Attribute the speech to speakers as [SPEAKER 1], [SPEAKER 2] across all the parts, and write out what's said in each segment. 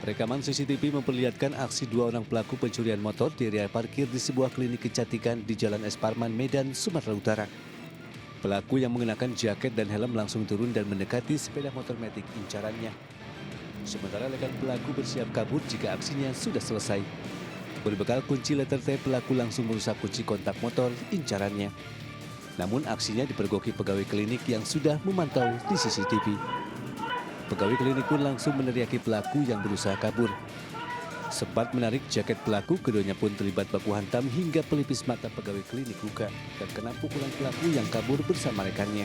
[SPEAKER 1] Rekaman CCTV memperlihatkan aksi dua orang pelaku pencurian motor di area parkir di sebuah klinik kecantikan di Jalan Es Parman, Medan, Sumatera Utara. Pelaku yang mengenakan jaket dan helm langsung turun dan mendekati sepeda motor metik incarannya. Sementara rekan pelaku bersiap kabur jika aksinya sudah selesai. Berbekal kunci letter T, pelaku langsung merusak kunci kontak motor incarannya. Namun aksinya dipergoki pegawai klinik yang sudah memantau di CCTV. Pegawai klinik pun langsung meneriaki pelaku yang berusaha kabur. Sempat menarik jaket pelaku, keduanya pun terlibat baku hantam hingga pelipis mata pegawai klinik luka dan kena pukulan pelaku yang kabur bersama rekannya.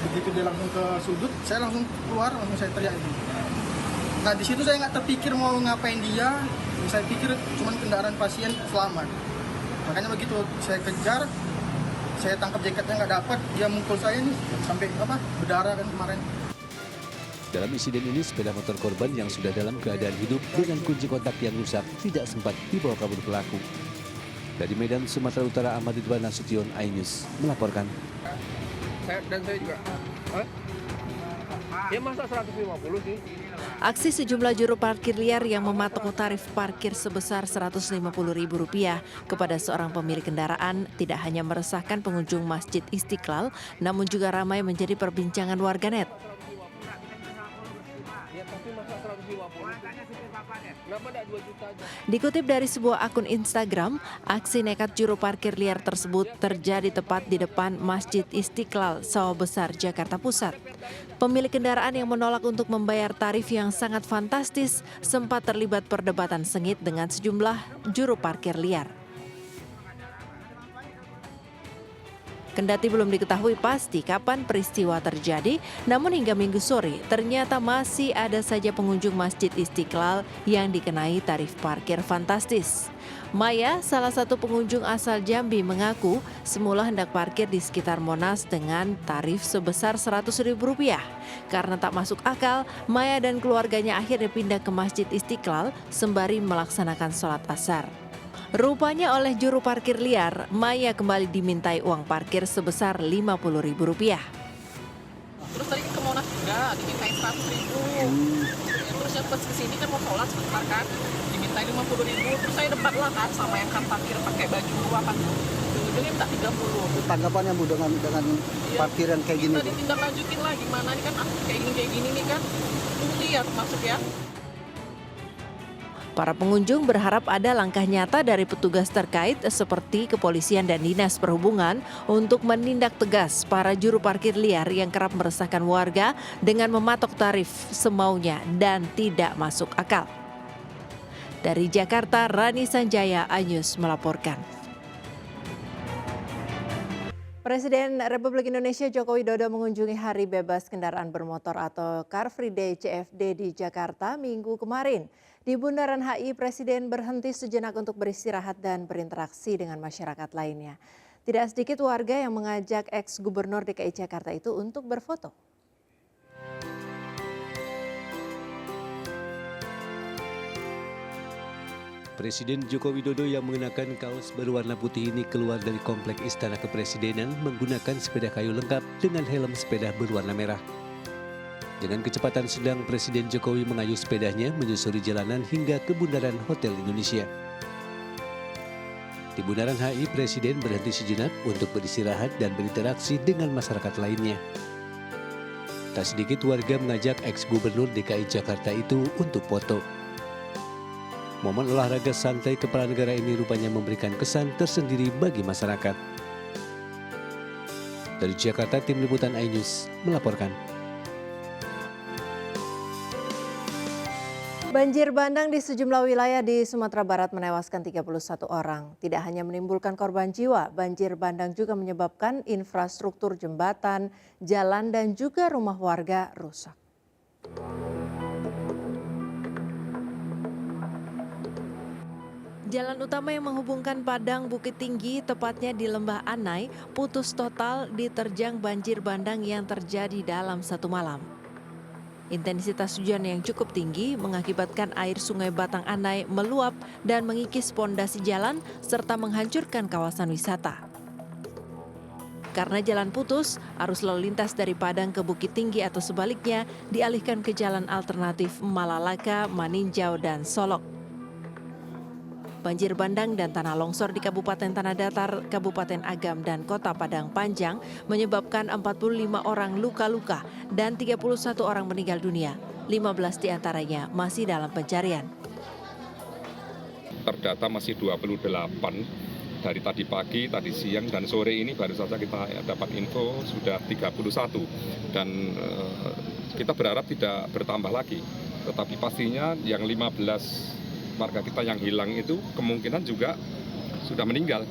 [SPEAKER 2] Begitu dia langsung ke sudut, saya langsung keluar, langsung saya teriak itu. Nah di situ saya nggak terpikir mau ngapain dia, saya pikir cuma kendaraan pasien selamat. Makanya begitu saya kejar, saya tangkap jaketnya nggak dapat, dia mukul saya nih sampai berdarah kan kemarin.
[SPEAKER 1] Dalam insiden ini, sepeda motor korban yang sudah dalam keadaan hidup dengan kunci kontak yang rusak tidak sempat dibawa kabur pelaku. Dari Medan, Sumatera Utara, Ahmad Ridwan Nasution, iNews melaporkan.
[SPEAKER 3] Dan saya juga. Ya masa 150 sih?
[SPEAKER 4] Aksi sejumlah juru parkir liar yang mematok tarif parkir sebesar Rp150.000 kepada seorang pemilik kendaraan tidak hanya meresahkan pengunjung Masjid Istiqlal, namun juga ramai menjadi perbincangan warganet. Dikutip dari sebuah akun Instagram, aksi nekat juru parkir liar tersebut terjadi tepat di depan Masjid Istiqlal, Sawah Besar, Jakarta Pusat. Pemilik kendaraan yang menolak untuk membayar tarif yang sangat fantastis sempat terlibat perdebatan sengit dengan sejumlah juru parkir liar. Kendati belum diketahui pasti kapan peristiwa terjadi, namun hingga Minggu sore ternyata masih ada saja pengunjung Masjid Istiqlal yang dikenai tarif parkir fantastis. Maya, salah satu pengunjung asal Jambi, mengaku semula hendak parkir di sekitar Monas dengan tarif sebesar Rp100.000. Karena tak masuk akal, Maya dan keluarganya akhirnya pindah ke Masjid Istiqlal sembari melaksanakan sholat asar. Rupanya oleh juru parkir liar, Maya kembali dimintai uang parkir sebesar Rp50.000.
[SPEAKER 5] Terus tadi ke Monas juga dimintain 100.000. Terus yang pas kesini kan mau sholat sebentar kan, dimintain 50.000. Terus saya debat lah kan sama yang kan parkir pakai baju apa tuh. Ujungnya minta 30.
[SPEAKER 2] Tanggapannya Bu dengan parkiran kayak gini?
[SPEAKER 5] Kita ditindaklanjutin lah gimana nih kan kayak gini nih kan. Tunggu lihat masuk ya.
[SPEAKER 4] Para pengunjung berharap ada langkah nyata dari petugas terkait seperti kepolisian dan dinas perhubungan untuk menindak tegas para juru parkir liar yang kerap meresahkan warga dengan mematok tarif semaunya dan tidak masuk akal. Dari Jakarta, Rani Sanjaya, iNews melaporkan. Presiden Republik Indonesia Joko Widodo mengunjungi Hari Bebas Kendaraan Bermotor atau Car Free Day CFD di Jakarta Minggu kemarin. Di Bundaran HI, Presiden berhenti sejenak untuk beristirahat dan berinteraksi dengan masyarakat lainnya. Tidak sedikit warga yang mengajak ex-gubernur DKI Jakarta itu untuk berfoto.
[SPEAKER 1] Presiden Joko Widodo yang mengenakan kaos berwarna putih ini keluar dari komplek Istana Kepresidenan menggunakan sepeda kayu lengkap dengan helm sepeda berwarna merah. Dengan kecepatan sedang, Presiden Jokowi mengayuh sepedanya menyusuri jalanan hingga ke Bundaran Hotel Indonesia. Di Bundaran HI, Presiden berhenti sejenak untuk beristirahat dan berinteraksi dengan masyarakat lainnya. Tak sedikit warga mengajak ex-gubernur DKI Jakarta itu untuk foto. Momen olahraga santai kepala negara ini rupanya memberikan kesan tersendiri bagi masyarakat. Dari Jakarta, tim liputan iNews melaporkan.
[SPEAKER 4] Banjir bandang di sejumlah wilayah di Sumatera Barat menewaskan 31 orang. Tidak hanya menimbulkan korban jiwa, banjir bandang juga menyebabkan infrastruktur jembatan, jalan, dan juga rumah warga rusak. Jalan utama yang menghubungkan Padang Bukit Tinggi, tepatnya di Lembah Anai, putus total diterjang banjir bandang yang terjadi dalam satu malam. Intensitas hujan yang cukup tinggi mengakibatkan air sungai Batang Anai meluap dan mengikis pondasi jalan serta menghancurkan kawasan wisata. Karena jalan putus, arus lalu lintas dari Padang ke Bukit Tinggi atau sebaliknya dialihkan ke jalan alternatif Malalaka, Maninjau, dan Solok. Banjir bandang dan tanah longsor di Kabupaten Tanah Datar, Kabupaten Agam, dan Kota Padang Panjang menyebabkan 45 orang luka-luka dan 31 orang meninggal dunia. 15 diantaranya masih dalam pencarian.
[SPEAKER 6] Terdata masih 28 dari tadi pagi, tadi siang, dan sore ini baru saja kita dapat info sudah 31 dan kita berharap tidak bertambah lagi. Tetapi pastinya yang 15 warga kita yang hilang itu kemungkinan juga sudah meninggal.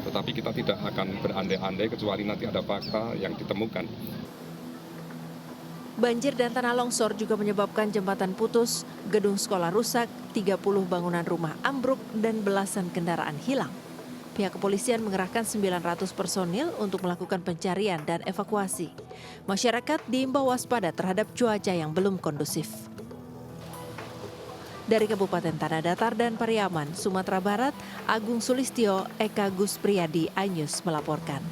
[SPEAKER 6] Tetapi kita tidak akan berandai-andai kecuali nanti ada fakta yang ditemukan.
[SPEAKER 4] Banjir dan tanah longsor juga menyebabkan jembatan putus, gedung sekolah rusak, 30 bangunan rumah ambruk, dan belasan kendaraan hilang. Pihak kepolisian mengerahkan 900 personil untuk melakukan pencarian dan evakuasi. Masyarakat diimbau waspada terhadap cuaca yang belum kondusif. Dari Kabupaten Tanah Datar dan Pariaman, Sumatera Barat, Agung Sulistyo, Eka Gus Priyadi, iNews melaporkan.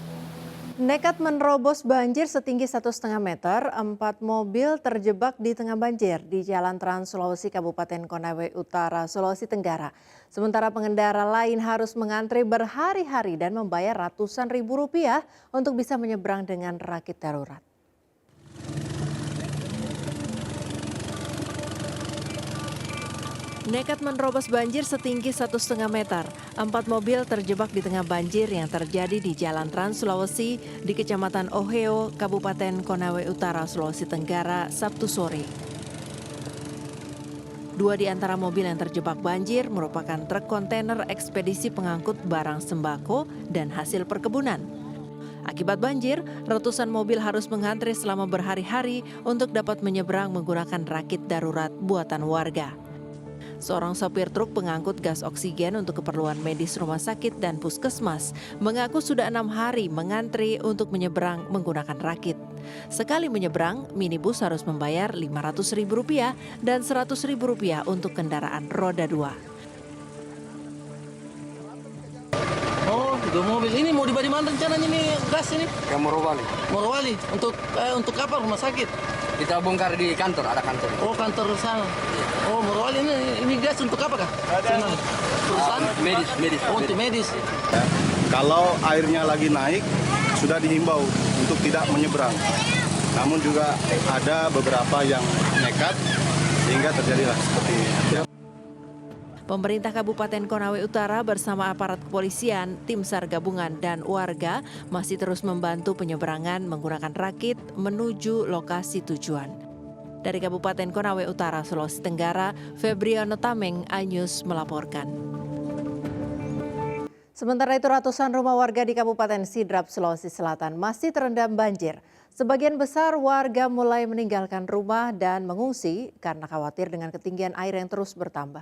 [SPEAKER 7] Nekat menerobos banjir setinggi 1,5 meter, 4 mobil terjebak di tengah banjir di Jalan Trans Sulawesi Kabupaten Konawe Utara, Sulawesi Tenggara. Sementara pengendara lain harus mengantri berhari-hari dan membayar ratusan ribu rupiah untuk bisa menyeberang dengan rakit darurat.
[SPEAKER 4] Nekat menerobos banjir setinggi 1,5 meter. 4 mobil terjebak di tengah banjir yang terjadi di Jalan Trans Sulawesi di Kecamatan Oheo, Kabupaten Konawe Utara, Sulawesi Tenggara, Sabtu sore. 2 di antara mobil yang terjebak banjir merupakan truk kontainer ekspedisi pengangkut barang sembako dan hasil perkebunan. Akibat banjir, ratusan mobil harus mengantri selama berhari-hari untuk dapat menyeberang menggunakan rakit darurat buatan warga. Seorang sopir truk pengangkut gas oksigen untuk keperluan medis rumah sakit dan puskesmas mengaku sudah 6 hari mengantri untuk menyeberang menggunakan rakit. Sekali menyeberang, minibus harus membayar Rp500.000 dan Rp100.000 untuk kendaraan roda 2.
[SPEAKER 8] Oh, 2 mobil. Ini mau dibawa di mana rencananya nih gas ini?
[SPEAKER 3] Ke Morowali.
[SPEAKER 8] Morowali. Untuk apa rumah sakit?
[SPEAKER 3] Kita bongkar di kantor, ada kantor.
[SPEAKER 8] Oh, kantor sana. Oh, Morowali ini gas untuk apa kah? Perusahaan?
[SPEAKER 3] Medis.
[SPEAKER 8] Oh, untuk medis.
[SPEAKER 9] Kalau airnya lagi naik, sudah dihimbau untuk tidak menyeberang. Namun juga ada beberapa yang nekat sehingga terjadilah seperti ini.
[SPEAKER 4] Pemerintah Kabupaten Konawe Utara bersama aparat kepolisian, tim SAR gabungan, dan warga masih terus membantu penyeberangan menggunakan rakit menuju lokasi tujuan. Dari Kabupaten Konawe Utara, Sulawesi Tenggara, Febriano Tameng, iNews melaporkan.
[SPEAKER 7] Sementara itu ratusan rumah warga di Kabupaten Sidrap, Sulawesi Selatan masih terendam banjir. Sebagian besar warga mulai meninggalkan rumah dan mengungsi karena khawatir dengan ketinggian air yang terus bertambah.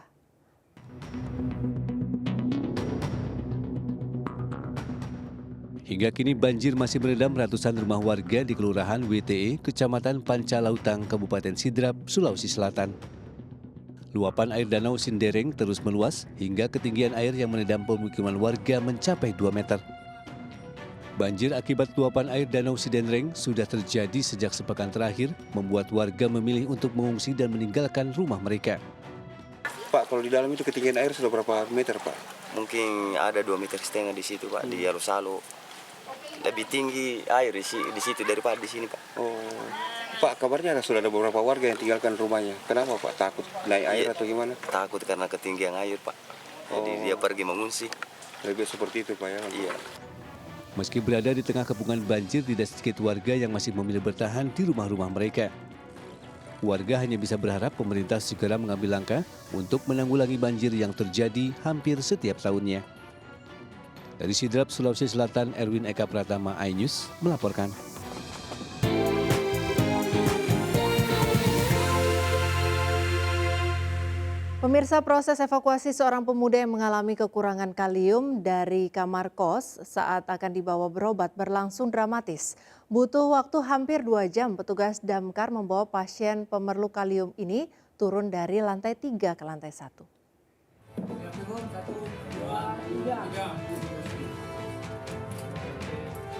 [SPEAKER 1] Hingga kini banjir masih merendam ratusan rumah warga di Kelurahan WTE, Kecamatan Pancalautang, Kabupaten Sidrap, Sulawesi Selatan. Luapan air danau Sindereng terus meluas hingga ketinggian air yang merendam pemukiman warga mencapai 2 meter. Banjir akibat luapan air danau Sindereng sudah terjadi sejak sepekan terakhir, membuat warga memilih untuk mengungsi dan meninggalkan rumah mereka.
[SPEAKER 10] Pak, kalau di dalam itu ketinggian air sudah berapa meter, Pak?
[SPEAKER 11] Mungkin ada 2,5 meter di situ, Pak, di Arusalo. Lebih tinggi air di situ daripada di sini, Pak.
[SPEAKER 10] Oh, Pak, kabarnya sudah ada beberapa warga yang tinggalkan rumahnya. Kenapa, Pak? Takut naik air atau gimana?
[SPEAKER 11] Takut karena ketinggian air, Pak. Jadi dia pergi mengungsi.
[SPEAKER 10] Lebih seperti itu, Pak, ya?
[SPEAKER 11] Iya.
[SPEAKER 1] Meski berada di tengah kepungan banjir, tidak sedikit warga yang masih memilih bertahan di rumah-rumah mereka. Warga hanya bisa berharap pemerintah segera mengambil langkah untuk menanggulangi banjir yang terjadi hampir setiap tahunnya. Dari Sidrap, Sulawesi Selatan, Erwin Eka Pratama, iNews melaporkan.
[SPEAKER 7] Pemirsa, proses evakuasi seorang pemuda yang mengalami kekurangan kalium dari kamar kos saat akan dibawa berobat berlangsung dramatis. Butuh waktu hampir 2 jam petugas damkar membawa pasien pemerlu kalium ini turun dari lantai 3 ke lantai 1.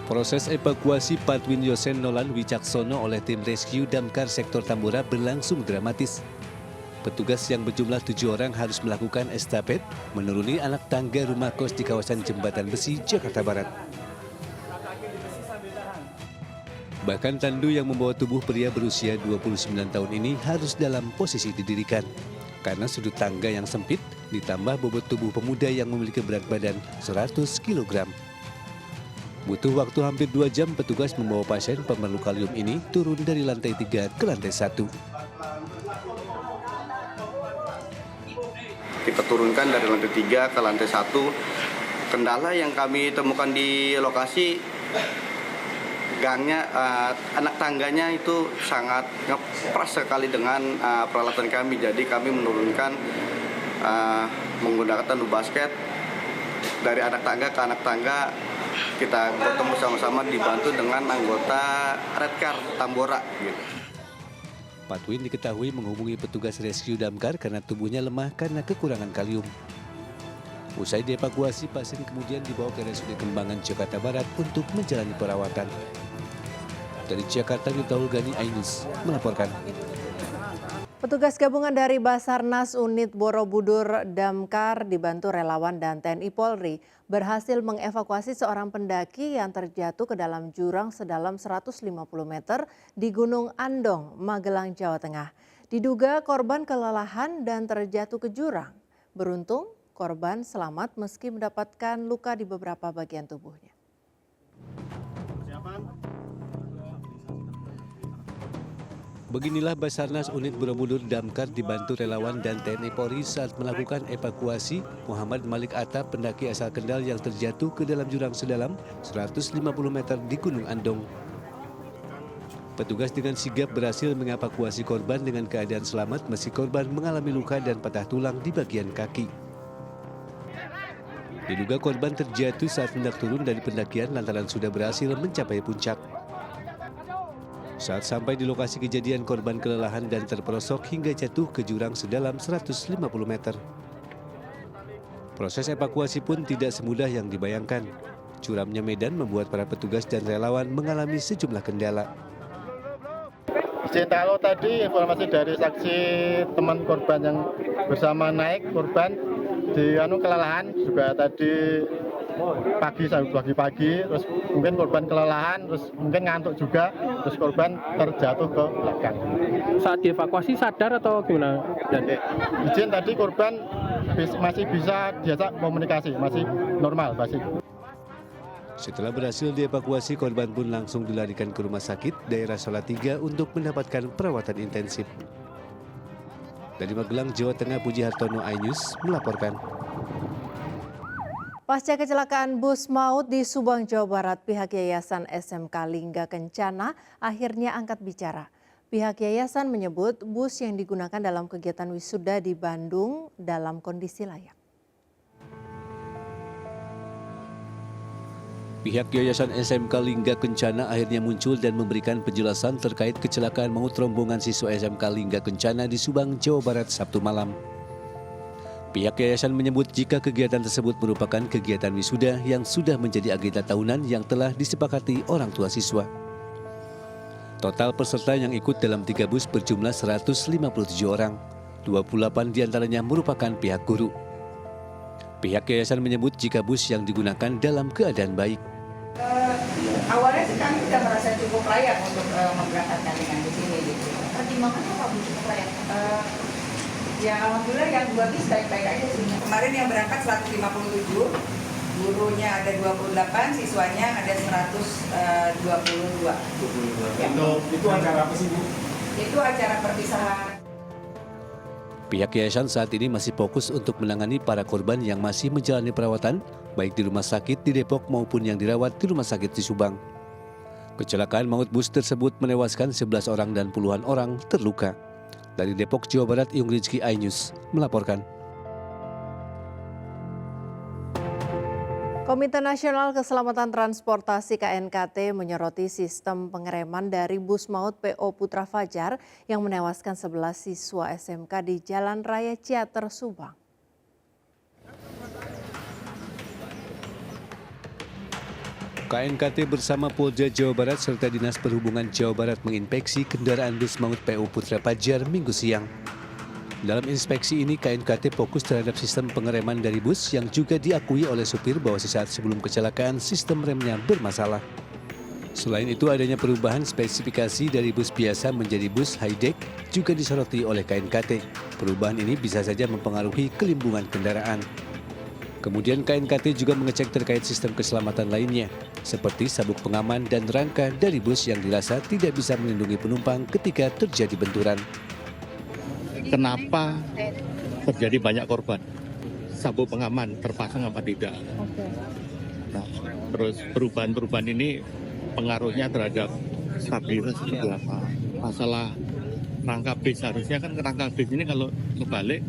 [SPEAKER 1] Proses evakuasi Patwin Yosen Nolan Wicaksono oleh tim rescue damkar sektor Tambora berlangsung dramatis. Petugas yang berjumlah 7 orang harus melakukan estafet menuruni anak tangga rumah kos di kawasan Jembatan Besi, Jakarta Barat. Bahkan tandu yang membawa tubuh pria berusia 29 tahun ini harus dalam posisi didirikan. Karena sudut tangga yang sempit ditambah bobot tubuh pemuda yang memiliki berat badan 100 kg. Butuh waktu hampir 2 jam petugas membawa pasien pemerlu kalium ini turun dari lantai 3 ke lantai 1.
[SPEAKER 9] Kita turunkan dari lantai 3 ke lantai 1. Kendala yang kami temukan di lokasi, gangnya, anak tangganya itu sangat ngepras sekali dengan peralatan kami. Jadi kami menurunkan menggunakan tandu basket dari anak tangga ke anak tangga. Kita bertemu sama-sama dibantu dengan anggota Redcar Tambora. Gitu.
[SPEAKER 1] Patwin diketahui menghubungi petugas rescue damkar karena tubuhnya lemah karena kekurangan kalium. Usai dievakuasi, pasien kemudian dibawa ke RSUD Kembangan, Jakarta Barat untuk menjalani perawatan. Dari Jakarta, Miftahul Gani, iNews melaporkan.
[SPEAKER 7] Petugas gabungan dari Basarnas Unit Borobudur Damkar dibantu relawan dan TNI Polri berhasil mengevakuasi seorang pendaki yang terjatuh ke dalam jurang sedalam 150 meter di Gunung Andong, Magelang, Jawa Tengah. Diduga korban kelelahan dan terjatuh ke jurang. Beruntung, korban selamat meski mendapatkan luka di beberapa bagian tubuhnya.
[SPEAKER 1] Beginilah Basarnas Unit Borobudur Damkar dibantu relawan dan TNI Polri saat melakukan evakuasi Muhammad Malik Atta, pendaki asal Kendal yang terjatuh ke dalam jurang sedalam 150 meter di Gunung Andong. Petugas dengan sigap berhasil mengevakuasi korban dengan keadaan selamat meski korban mengalami luka dan patah tulang di bagian kaki. Diduga korban terjatuh saat hendak turun dari pendakian lantaran sudah berhasil mencapai puncak. Saat sampai di lokasi kejadian, korban kelelahan dan terperosok hingga jatuh ke jurang sedalam 150 meter. Proses evakuasi pun tidak semudah yang dibayangkan. Curamnya medan membuat para petugas dan relawan mengalami sejumlah kendala.
[SPEAKER 9] Kalau tadi informasi dari saksi teman korban yang bersama naik korban di kelelahan juga tadi pagi, terus mungkin korban kelelahan, terus mungkin ngantuk juga, terus korban terjatuh ke belakang.
[SPEAKER 12] Saat dievakuasi sadar atau gimana?
[SPEAKER 9] Izin tadi korban masih bisa diajak komunikasi, masih normal masih.
[SPEAKER 1] Setelah berhasil dievakuasi, korban pun langsung dilarikan ke rumah sakit daerah Salatiga untuk mendapatkan perawatan intensif. Dari Magelang, Jawa Tengah, Puji Hartono, iNews melaporkan.
[SPEAKER 7] Pasca kecelakaan bus maut di Subang, Jawa Barat, pihak Yayasan SMK Lingga Kencana akhirnya angkat bicara. Pihak yayasan menyebut bus yang digunakan dalam kegiatan wisuda di Bandung dalam kondisi layak.
[SPEAKER 1] Pihak Yayasan SMK Lingga Kencana akhirnya muncul dan memberikan penjelasan terkait kecelakaan maut rombongan siswa SMK Lingga Kencana di Subang, Jawa Barat, Sabtu malam. Pihak yayasan menyebut jika kegiatan tersebut merupakan kegiatan wisuda yang sudah menjadi agenda tahunan yang telah disepakati orang tua siswa. Total peserta yang ikut dalam 3 bus berjumlah 157 orang, 28 diantaranya merupakan pihak guru. Pihak yayasan menyebut jika bus yang digunakan dalam keadaan baik.
[SPEAKER 13] Awalnya sih kami sudah merasa cukup layak untuk memberangkatkan dengan di sini. Pertimbangannya apa Bu cukup layak? Ya alhamdulillah yang 2 bis baik-baik aja sih. Kemarin yang berangkat 157, gurunya ada 28, siswanya ada 122. Ya.
[SPEAKER 14] Itu acara apa sih Bu?
[SPEAKER 13] Itu acara perpisahan.
[SPEAKER 1] Pihak yayasan saat ini masih fokus untuk menangani para korban yang masih menjalani perawatan, baik di rumah sakit di Depok maupun yang dirawat di rumah sakit di Subang. Kecelakaan maut bus tersebut menewaskan 11 orang dan puluhan orang terluka. Dari Depok, Jawa Barat, Yung Rizky, iNews melaporkan.
[SPEAKER 7] Komite Nasional Keselamatan Transportasi KNKT menyoroti sistem pengereman dari bus maut PO Putra Fajar yang menewaskan 11 siswa SMK di Jalan Raya Ciater, Subang.
[SPEAKER 1] KNKT bersama Polda Jawa Barat serta Dinas Perhubungan Jawa Barat menginspeksi kendaraan bus maut PO Putra Fajar Minggu siang. Dalam inspeksi ini, KNKT fokus terhadap sistem pengereman dari bus yang juga diakui oleh supir bahwa sesaat sebelum kecelakaan sistem remnya bermasalah. Selain itu, adanya perubahan spesifikasi dari bus biasa menjadi bus high-deck juga disoroti oleh KNKT. Perubahan ini bisa saja mempengaruhi kelimbungan kendaraan. Kemudian KNKT juga mengecek terkait sistem keselamatan lainnya, seperti sabuk pengaman dan rangka dari bus yang dirasa tidak bisa melindungi penumpang ketika terjadi benturan.
[SPEAKER 8] Kenapa terjadi banyak korban? Sabuk pengaman terpasang apa tidak? Nah, terus perubahan-perubahan ini pengaruhnya terhadap stabilitas seperti apa? Masalah rangka bis, harusnya kan rangka bis ini kalau kebalik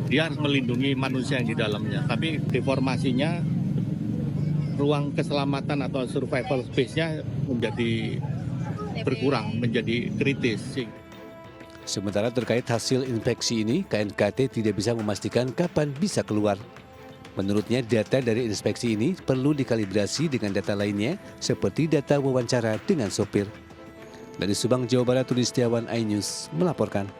[SPEAKER 8] dia harus melindungi manusia yang di dalamnya, tapi deformasinya ruang keselamatan atau survival space-nya menjadi berkurang, menjadi kritis.
[SPEAKER 1] Sementara terkait hasil inspeksi ini, KNKT tidak bisa memastikan kapan bisa keluar. Menurutnya, data dari inspeksi ini perlu dikalibrasi dengan data lainnya, seperti data wawancara dengan sopir. Dari Subang, Jawa Barat, Rudi Setiawan, iNews melaporkan.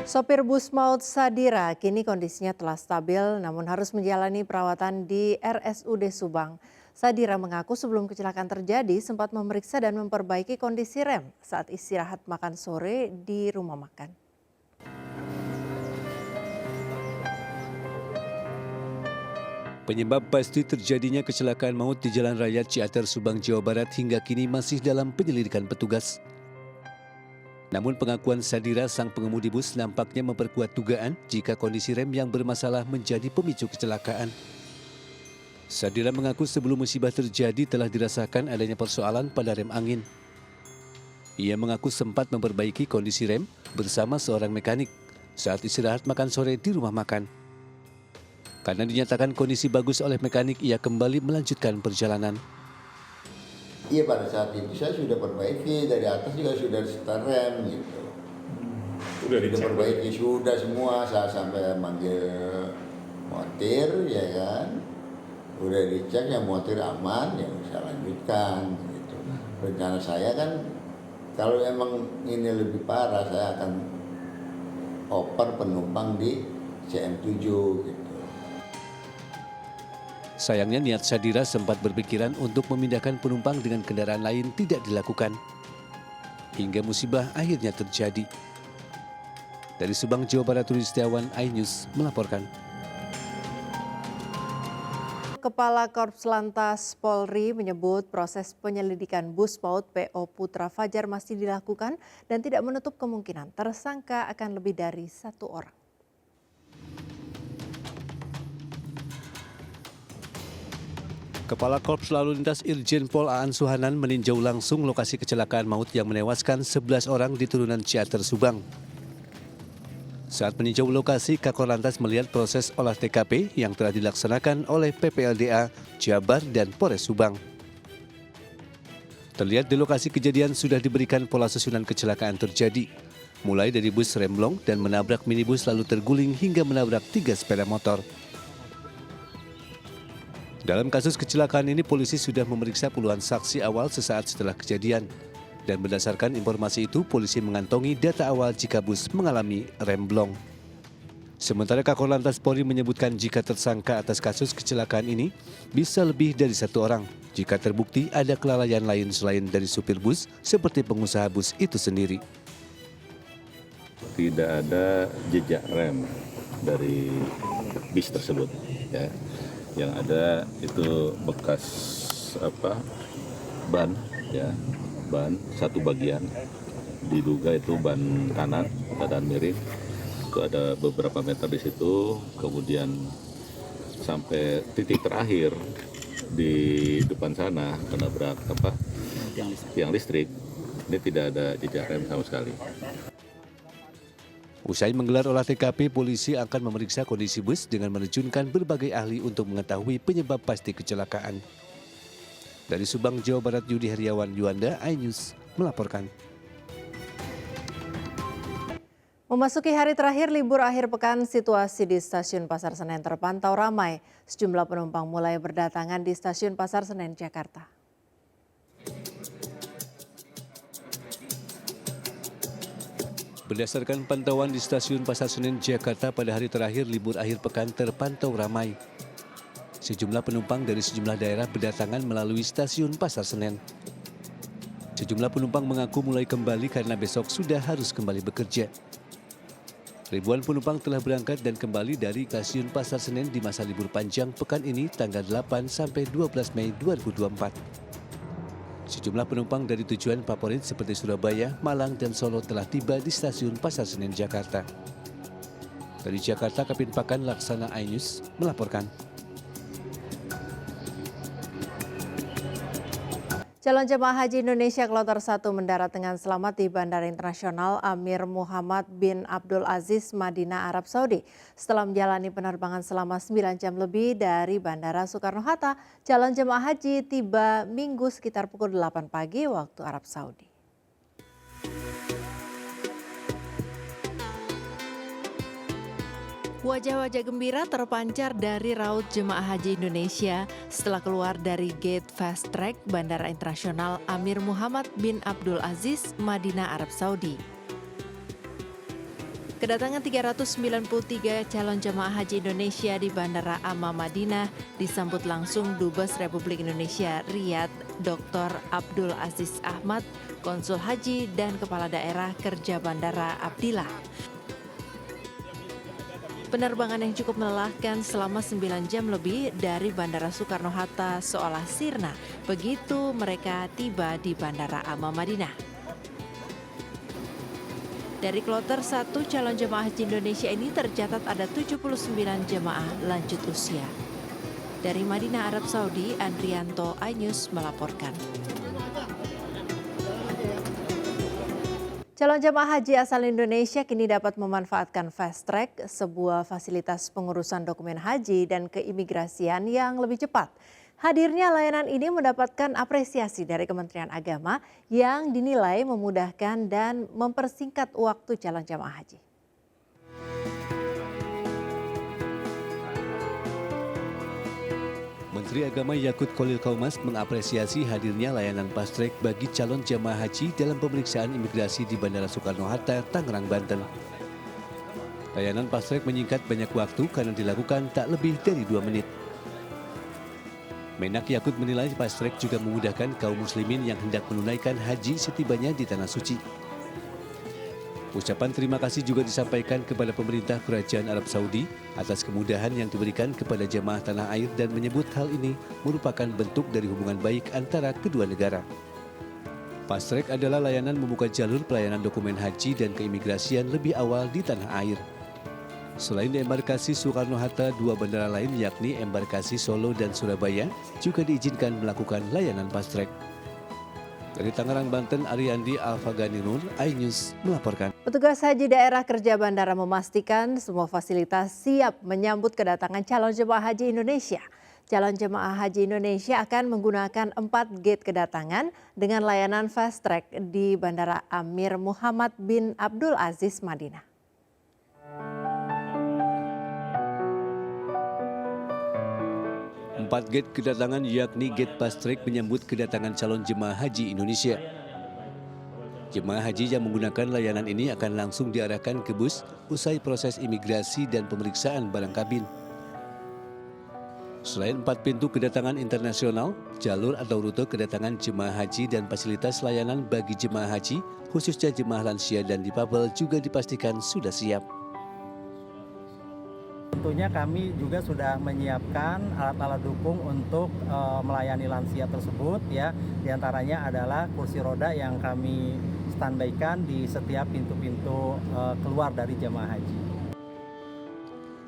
[SPEAKER 7] Sopir bus maut Sadira kini kondisinya telah stabil namun harus menjalani perawatan di RSUD Subang. Sadira mengaku sebelum kecelakaan terjadi sempat memeriksa dan memperbaiki kondisi rem saat istirahat makan sore di rumah makan.
[SPEAKER 1] Penyebab pasti terjadinya kecelakaan maut di Jalan Raya Ciater, Subang, Jawa Barat hingga kini masih dalam penyelidikan petugas. Namun pengakuan Sadira, sang pengemudi bus, nampaknya memperkuat dugaan jika kondisi rem yang bermasalah menjadi pemicu kecelakaan. Sadira mengaku sebelum musibah terjadi telah dirasakan adanya persoalan pada rem angin. Ia mengaku sempat memperbaiki kondisi rem bersama seorang mekanik saat istirahat makan sore di rumah makan. Karena dinyatakan kondisi bagus oleh mekanik, ia kembali melanjutkan perjalanan.
[SPEAKER 14] Iya, pada saat itu saya sudah perbaiki, dari atas juga sudah setar rem gitu. Sudah perbaiki, sudah semua, saya sampai manggil montir ya kan. Udah dicek, yang montir aman, ya saya lanjutkan gitu. Rencana saya kan kalau emang ini lebih parah, saya akan oper penumpang di CM7 gitu.
[SPEAKER 1] Sayangnya niat Sadira sempat berpikiran untuk memindahkan penumpang dengan kendaraan lain tidak dilakukan. Hingga musibah akhirnya terjadi. Dari Subang, Jawa Barat, Rudi Setiawan, iNews melaporkan.
[SPEAKER 7] Kepala Korps Lantas Polri menyebut proses penyelidikan bus maut PO Putra Fajar masih dilakukan dan tidak menutup kemungkinan tersangka akan lebih dari 1 orang.
[SPEAKER 1] Kepala Korps Lalu Lintas Irjen Pol Aan Suhanan meninjau langsung lokasi kecelakaan maut yang menewaskan 11 orang di turunan Ciater, Subang. Saat meninjau lokasi, Kakor Lantas melihat proses olah TKP yang telah dilaksanakan oleh PPLDA, Jabar, dan Polres Subang. Terlihat di lokasi kejadian sudah diberikan pola susunan kecelakaan terjadi, mulai dari bus remblong dan menabrak minibus lalu terguling hingga menabrak 3 sepeda motor. Dalam kasus kecelakaan ini, polisi sudah memeriksa puluhan saksi awal sesaat setelah kejadian. Dan berdasarkan informasi itu, polisi mengantongi data awal jika bus mengalami remblong. Sementara Kakor Lantas Polri menyebutkan jika tersangka atas kasus kecelakaan ini bisa lebih dari 1 orang jika terbukti ada kelalaian lain selain dari supir bus seperti pengusaha bus itu sendiri.
[SPEAKER 15] Tidak ada jejak rem dari bis tersebut, ya. Yang ada itu bekas ban, ya, ban satu bagian, diduga itu ban kanan keadaan miring. Itu ada beberapa meter di situ, kemudian sampai titik terakhir di depan sana menabrak tiang listrik. Ini tidak ada jejak rem sama sekali.
[SPEAKER 1] Usai menggelar olah TKP, polisi akan memeriksa kondisi bus dengan menerjunkan berbagai ahli untuk mengetahui penyebab pasti kecelakaan. Dari Subang, Jawa Barat, Yudi Heriawan Yuanda, iNews melaporkan.
[SPEAKER 7] Memasuki hari terakhir libur akhir pekan, situasi di Stasiun Pasar Senen terpantau ramai. Sejumlah penumpang mulai berdatangan di Stasiun Pasar Senen, Jakarta.
[SPEAKER 1] Berdasarkan pantauan di Stasiun Pasar Senen, Jakarta pada hari terakhir libur akhir pekan terpantau ramai. Sejumlah penumpang dari sejumlah daerah berdatangan melalui Stasiun Pasar Senen. Sejumlah penumpang mengaku mulai kembali karena besok sudah harus kembali bekerja. Ribuan penumpang telah berangkat dan kembali dari Stasiun Pasar Senen di masa libur panjang pekan ini tanggal 8 sampai 12 Mei 2024. Sejumlah penumpang dari tujuan favorit seperti Surabaya, Malang, dan Solo telah tiba di Stasiun Pasar Senen, Jakarta. Dari Jakarta, Kapin Pakan Laksana Ainus melaporkan.
[SPEAKER 7] Calon jemaah haji Indonesia Kloter 1 mendarat dengan selamat di Bandara Internasional Amir Muhammad bin Abdul Aziz, Madinah, Arab Saudi. Setelah menjalani penerbangan selama 9 jam lebih dari Bandara Soekarno-Hatta, calon jemaah haji tiba Minggu sekitar pukul 8 pagi waktu Arab Saudi. Wajah-wajah gembira terpancar dari raut jemaah haji Indonesia setelah keluar dari gate fast track Bandara Internasional Amir Muhammad bin Abdul Aziz, Madinah, Arab Saudi. Kedatangan 393 calon jemaah haji Indonesia di Bandara Amma Madinah disambut langsung Dubes Republik Indonesia Riyadh Dr. Abdul Aziz Ahmad, Konsul Haji dan Kepala Daerah Kerja Bandara Abdillah. Penerbangan yang cukup melelahkan selama 9 jam lebih dari Bandara Soekarno-Hatta seolah sirna begitu mereka tiba di Bandara Amma Madinah. Dari kloter 1 calon jemaah haji Indonesia ini tercatat ada 79 jemaah lanjut usia. Dari Madinah, Arab Saudi, Andrianto Ainus melaporkan. Calon jemaah haji asal Indonesia kini dapat memanfaatkan fast track, sebuah fasilitas pengurusan dokumen haji dan keimigrasian yang lebih cepat. Hadirnya layanan ini mendapatkan apresiasi dari Kementerian Agama yang dinilai memudahkan dan mempersingkat waktu calon jemaah haji.
[SPEAKER 1] Menteri Agama Yakut Khalil Qaumas mengapresiasi hadirnya layanan fast track bagi calon jemaah haji dalam pemeriksaan imigrasi di Bandara Soekarno-Hatta, Tangerang, Banten. Layanan fast track menyingkat banyak waktu karena dilakukan tak lebih dari 2 menit. Menak Yakut menilai fast track juga memudahkan kaum muslimin yang hendak menunaikan haji setibanya di Tanah Suci. Ucapan terima kasih juga disampaikan kepada pemerintah Kerajaan Arab Saudi atas kemudahan yang diberikan kepada jemaah tanah air dan menyebut hal ini merupakan bentuk dari hubungan baik antara kedua negara. Fast track adalah layanan membuka jalur pelayanan dokumen haji dan keimigrasian lebih awal di tanah air. Selain di embarkasi Soekarno-Hatta, 2 bandara lain yakni embarkasi Solo dan Surabaya juga diizinkan melakukan layanan fast track. Dari Tangerang, Banten, Ariandi Alfaganirun, iNews melaporkan.
[SPEAKER 7] Petugas haji daerah kerja bandara memastikan semua fasilitas siap menyambut kedatangan calon jemaah haji Indonesia. Calon jemaah haji Indonesia akan menggunakan 4 gate kedatangan dengan layanan fast track di Bandara Amir Muhammad bin Abdul Aziz, Madinah.
[SPEAKER 1] Empat gate kedatangan yakni gate fast track menyambut kedatangan calon jemaah haji Indonesia. Jemaah haji yang menggunakan layanan ini akan langsung diarahkan ke bus usai proses imigrasi dan pemeriksaan barang kabin. Selain 4 pintu kedatangan internasional, jalur atau rute kedatangan jemaah haji dan fasilitas layanan bagi jemaah haji, khususnya jemaah lansia dan difabel juga dipastikan sudah siap.
[SPEAKER 16] Tentunya kami juga sudah menyiapkan alat-alat dukung untuk melayani lansia tersebut ya. Di antaranya adalah kursi roda yang kami standby-kan di setiap pintu-pintu keluar dari jemaah haji.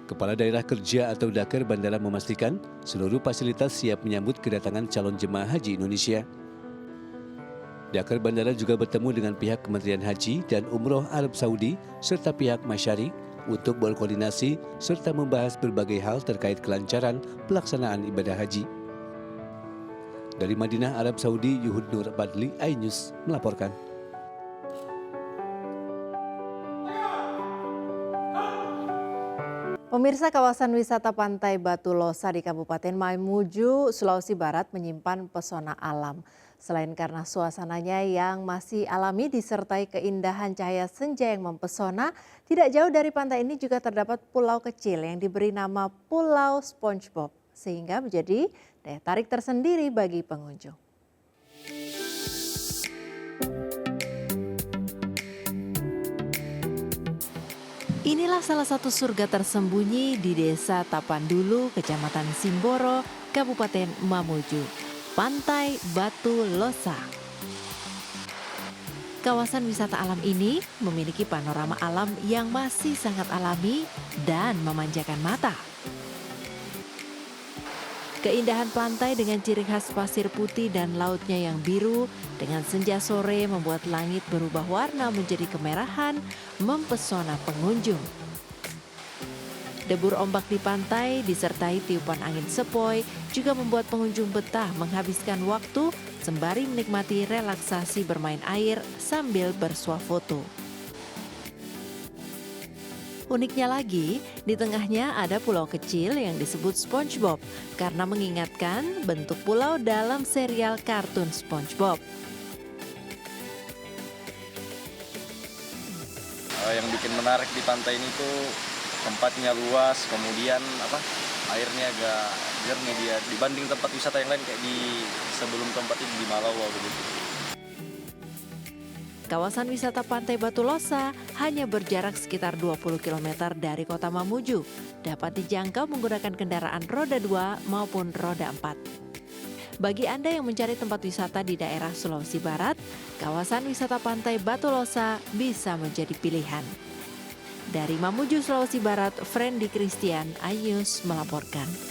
[SPEAKER 1] Kepala Daerah Kerja atau Daker Bandara memastikan seluruh fasilitas siap menyambut kedatangan calon jemaah haji Indonesia. Daker Bandara juga bertemu dengan pihak Kementerian Haji dan Umroh Arab Saudi serta pihak Masyari untuk berkoordinasi serta membahas berbagai hal terkait kelancaran pelaksanaan ibadah haji. Dari Madinah, Arab Saudi, Yuhud Nur Badli, iNews melaporkan.
[SPEAKER 7] Pemirsa, kawasan wisata Pantai Batu Losa di Kabupaten Mamuju, Sulawesi Barat menyimpan pesona alam. Selain karena suasananya yang masih alami disertai keindahan cahaya senja yang mempesona, tidak jauh dari pantai ini juga terdapat pulau kecil yang diberi nama Pulau SpongeBob, sehingga menjadi daya tarik tersendiri bagi pengunjung. Inilah salah satu surga tersembunyi di Desa Tapandulu, Kecamatan Simboro, Kabupaten Mamuju, Pantai Batu Losa. Kawasan wisata alam ini memiliki panorama alam yang masih sangat alami dan memanjakan mata. Keindahan pantai dengan ciri khas pasir putih dan lautnya yang biru dengan senja sore membuat langit berubah warna menjadi kemerahan, mempesona pengunjung. Debur ombak di pantai disertai tiupan angin sepoi juga membuat pengunjung betah menghabiskan waktu sembari menikmati relaksasi bermain air sambil bersuah foto. Uniknya lagi, di tengahnya ada pulau kecil yang disebut SpongeBob karena mengingatkan bentuk pulau dalam serial kartun SpongeBob.
[SPEAKER 17] Yang bikin menarik di pantai ini tuh tempatnya luas, kemudian airnya agak jernih dia dibanding tempat wisata yang lain kayak di sebelum tempat ini di Malawa begitu.
[SPEAKER 4] Kawasan wisata Pantai Batu Losa hanya berjarak sekitar 20 km dari kota Mamuju. Dapat dijangkau menggunakan kendaraan roda 2 maupun roda 4. Bagi Anda yang mencari tempat wisata di daerah Sulawesi Barat, kawasan wisata Pantai Batu Losa bisa menjadi pilihan. Dari Mamuju, Sulawesi Barat, Friendly Christian, iNews melaporkan.